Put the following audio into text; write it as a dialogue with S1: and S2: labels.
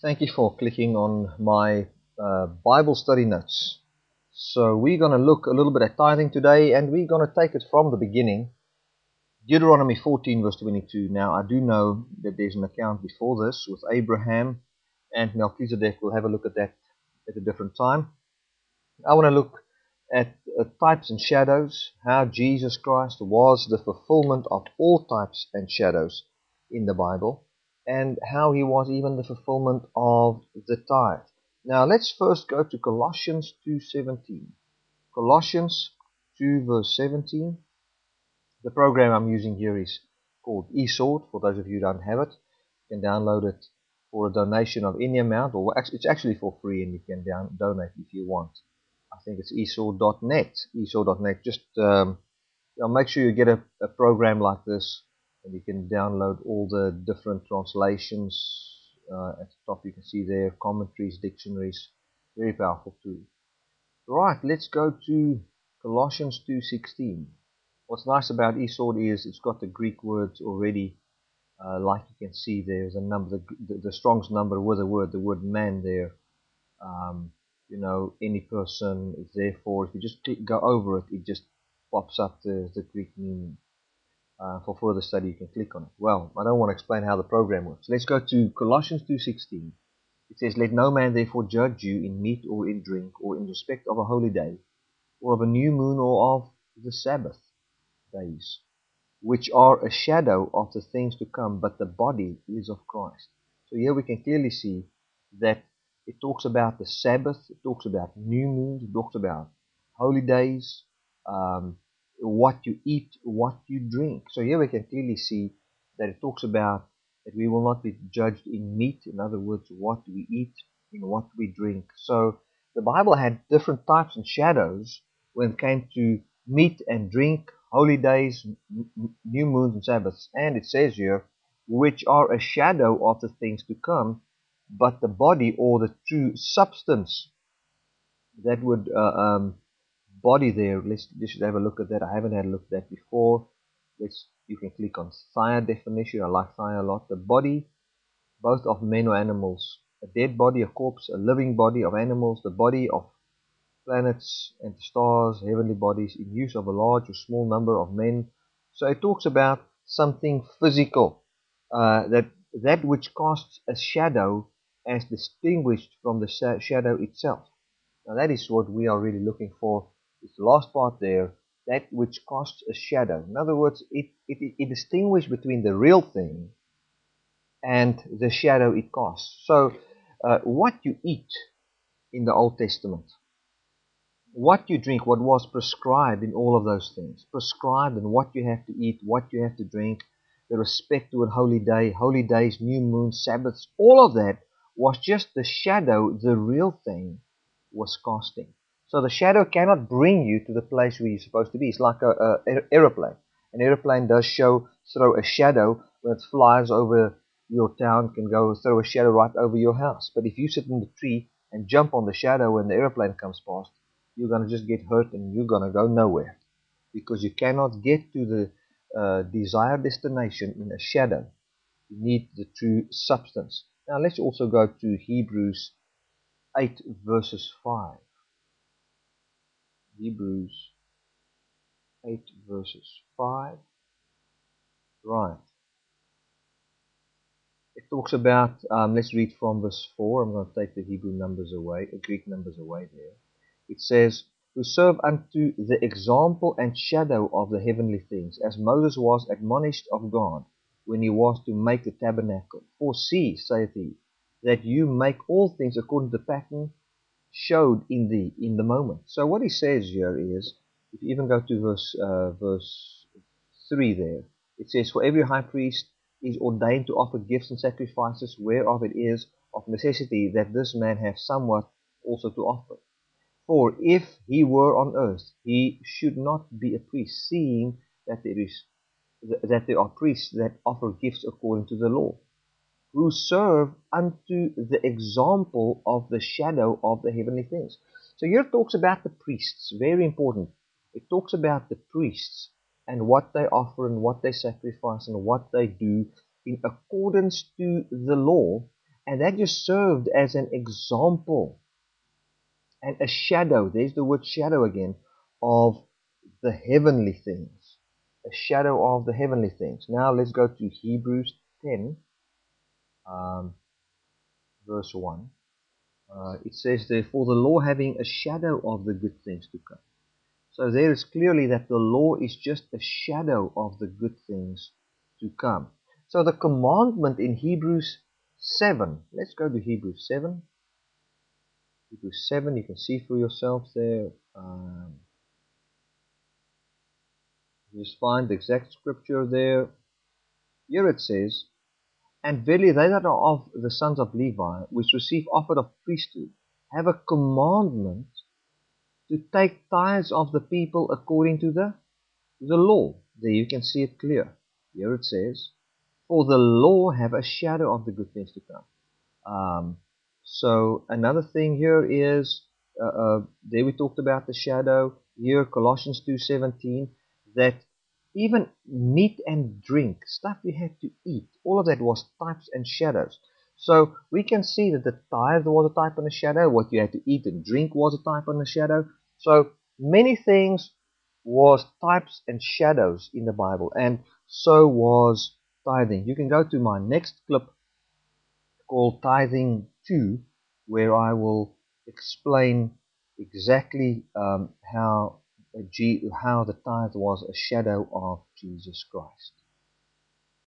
S1: Thank you for clicking on my Bible study notes. So we're going to look a little bit at tithing today, and we're going to take it from the beginning. Deuteronomy 14 verse 22. Now I do know that there's an account before this with Abraham and Melchizedek. We'll have a look at that at a different time. I want to look at types and shadows, how Jesus Christ was the fulfillment of all types and shadows in the Bible, and how he was even the fulfillment of the tithe. Now let's first go to Colossians 2:17. Colossians 2 verse 17. The program I'm using here is called eSword. For those of you who don't have it, you can download it for a donation of any amount, or it's actually for free, and you can donate if you want. I think it's esword.net. Esword.net. Just make sure you get a program like this, and you can download all the different translations. At the top you can see there commentaries, dictionaries. Very powerful tool. Right, let's go to Colossians 2:16. What's nice about eSword is it's got the Greek words already, like you can see there's a number, the Strong's number with the word man there. Any person is therefore, if you just go over it, it just pops up the Greek meaning. For further study, you can click on it. Well, I don't want to explain how the program works. Let's go to Colossians 2:16. It says, "Let no man therefore judge you in meat or in drink, or in respect of a holy day, or of a new moon, or of the Sabbath days, which are a shadow of the things to come, but the body is of Christ." So here we can clearly see that it talks about the Sabbath, it talks about new moons, it talks about holy days, what you eat, what you drink. So here we can clearly see that it talks about that we will not be judged in meat, in other words, what we eat, in what we drink. So the Bible had different types and shadows when it came to meat and drink, holy days, new moons and Sabbaths. And it says here, which are a shadow of the things to come, but the body, or the true substance, that would body there. Let's just have a look at that. I haven't had a look at that before. You can click on Thaya definition. I like Thaya a lot. The body, both of men or animals, a dead body, a corpse, a living body of animals, the body of planets and stars, heavenly bodies, in use of a large or small number of men. So it talks about something physical, that which casts a shadow as distinguished from the shadow itself. Now that is what we are really looking for. It's the last part there, that which casts a shadow. In other words, it distinguishes between the real thing and the shadow it casts. So what you eat in the Old Testament, what you drink, what was prescribed in all of those things, prescribed in what you have to eat, what you have to drink, the respect to a holy day, holy days, new moons, Sabbaths, all of that was just the shadow the real thing was casting. So the shadow cannot bring you to the place where you're supposed to be. It's like an aeroplane. An aeroplane does throw a shadow when it flies over your town, can go throw a shadow right over your house. But if you sit in the tree and jump on the shadow when the aeroplane comes past, you're going to just get hurt and you're going to go nowhere, because you cannot get to the desired destination in a shadow. You need the true substance. Now let's also go to Hebrews 8 verses 5. Hebrews 8 verses 5. Right. It talks about, let's read from verse 4. I'm going to take the Hebrew numbers away, the Greek numbers away there. It says, "Who serve unto the example and shadow of the heavenly things, as Moses was admonished of God, when he was to make the tabernacle. For see, saith he, that you make all things according to the pattern showed in thee in the moment." So what he says here is, if you even go to verse 3 there, it says, "For every high priest is ordained to offer gifts and sacrifices, whereof it is of necessity that this man have somewhat also to offer. For if he were on earth, he should not be a priest, seeing that there are priests that offer gifts according to the law, who serve unto the example of the shadow of the heavenly things." So here it talks about the priests, very important. It talks about the priests and what they offer and what they sacrifice and what they do in accordance to the law, And that just served as an example and a shadow, there's the word shadow again, of the heavenly things. A shadow of the heavenly things. Now let's go to Hebrews 10, um, verse 1. It says, therefore, the law having a shadow of the good things to come. So there is clearly that the law is just a shadow of the good things to come. So the commandment in Hebrews 7, let's go to Hebrews 7. Hebrews 7, you can see for yourself there. Just find the exact scripture there. Here it says, and verily they that are of the sons of Levi, which receive offered of priesthood, have a commandment to take tithes of the people according to the law. There you can see it clear. Here it says, for the law have a shadow of the good things to come. So another thing here is, there we talked about the shadow. Here, Colossians 2:17, that even meat and drink, stuff you had to eat, all of that was types and shadows. So we can see that the tithe was a type and a shadow. What you had to eat and drink was a type and a shadow. So many things was types and shadows in the Bible, and so was tithing. You can go to my next clip called Tithing 2, where I will explain exactly how the tithe was a shadow of Jesus Christ.